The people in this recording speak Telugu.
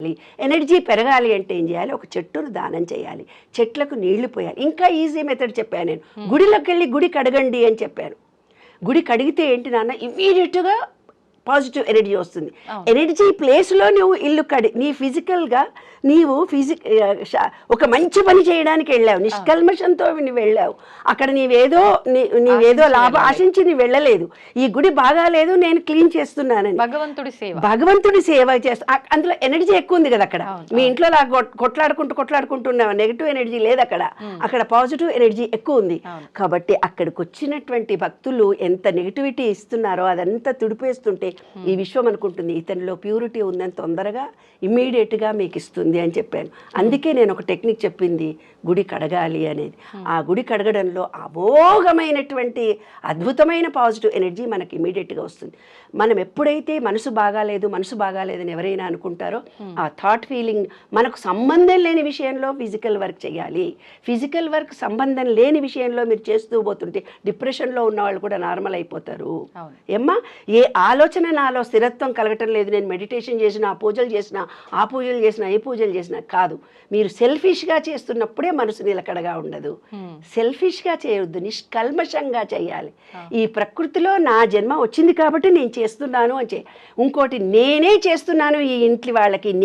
చేయాలి, ఎనర్జీ పెరగాలి అంటే ఏం చేయాలి, ఒక చెట్టును దానం చేయాలి, చెట్లకు నీళ్లు పోయాలి. ఇంకా ఈజీ మెథడ్ చెప్పాను నేను, గుడిలోకి వెళ్ళి గుడి కడగండి అని చెప్పాను. గుడి కడిగితే ఏంటి నాన్న, ఇమ్మీడియట్గా పాజిటివ్ ఎనర్జీ వస్తుంది. ఎనర్జీ ప్లేస్లో నువ్వు ఇల్లు నీ ఫిజికల్గా నీవు ఒక మంచి పని చేయడానికి వెళ్ళావు, నిష్కల్మషంతో నువ్వు వెళ్ళావు. అక్కడ నీవేదో లాభం ఆశించి నువ్వు వెళ్ళలేదు. ఈ గుడి బాగాలేదు, నేను క్లీన్ చేస్తున్నానని భగవంతుడి సేవ చేస్తా. అందులో ఎనర్జీ ఎక్కువ ఉంది కదా. అక్కడ మీ ఇంట్లో కొట్లాడుకుంటున్నావు, నెగిటివ్ ఎనర్జీ లేదు అక్కడ, అక్కడ పాజిటివ్ ఎనర్జీ ఎక్కువ ఉంది. కాబట్టి అక్కడికి వచ్చినటువంటి భక్తులు ఎంత నెగిటివిటీ ఇస్తున్నారో అదంతా తుడిపేస్తుంటే ఈ విశ్వం అనుకుంటుంది ఇతనిలో ప్యూరిటీ ఉందని తొందరగా ఇమ్మీడియట్గా మీకు ఇస్తుంది అని చెప్పాను. అందుకే నేను ఒక టెక్నిక్ చెప్పింది, గుడి కడగాలి అనేది. ఆ గుడి కడగడంలో అమోఘమైనటువంటి అద్భుతమైన పాజిటివ్ ఎనర్జీ మనకి ఇమ్మీడియట్గా వస్తుంది. మనం ఎప్పుడైతే మనసు బాగాలేదని ఎవరైనా అనుకుంటారో ఆ థాట్ ఫీలింగ్ మనకు సంబంధం లేని విషయంలో ఫిజికల్ వర్క్ చేయాలి. ఫిజికల్ వర్క్ సంబంధం లేని విషయంలో మీరు చేస్తూ పోతుంటే డిప్రెషన్లో ఉన్న వాళ్ళు కూడా నార్మల్ అయిపోతారు. ఏమ్మా, ఏ ఆలోచన నాలో స్థిరత్వం కలగటం లేదు, నేను మెడిటేషన్ చేసిన, ఆ పూజలు చేసిన, ఏ పూజలు చేసినా కాదు. మీరు సెల్ఫిష్గా చేస్తున్నప్పుడే మనసు నిలకడగా ఉండదు. సెల్ఫిష్గా చేయొద్దు, నిష్కల్మషంగా చేయాలి. ఈ ప్రకృతిలో నా జన్మ వచ్చింది కాబట్టి నేను చేస్తున్నాను అని ఇంకోటి నేనే చేస్తున్నాను ఈ ఇంటి వాళ్ళకి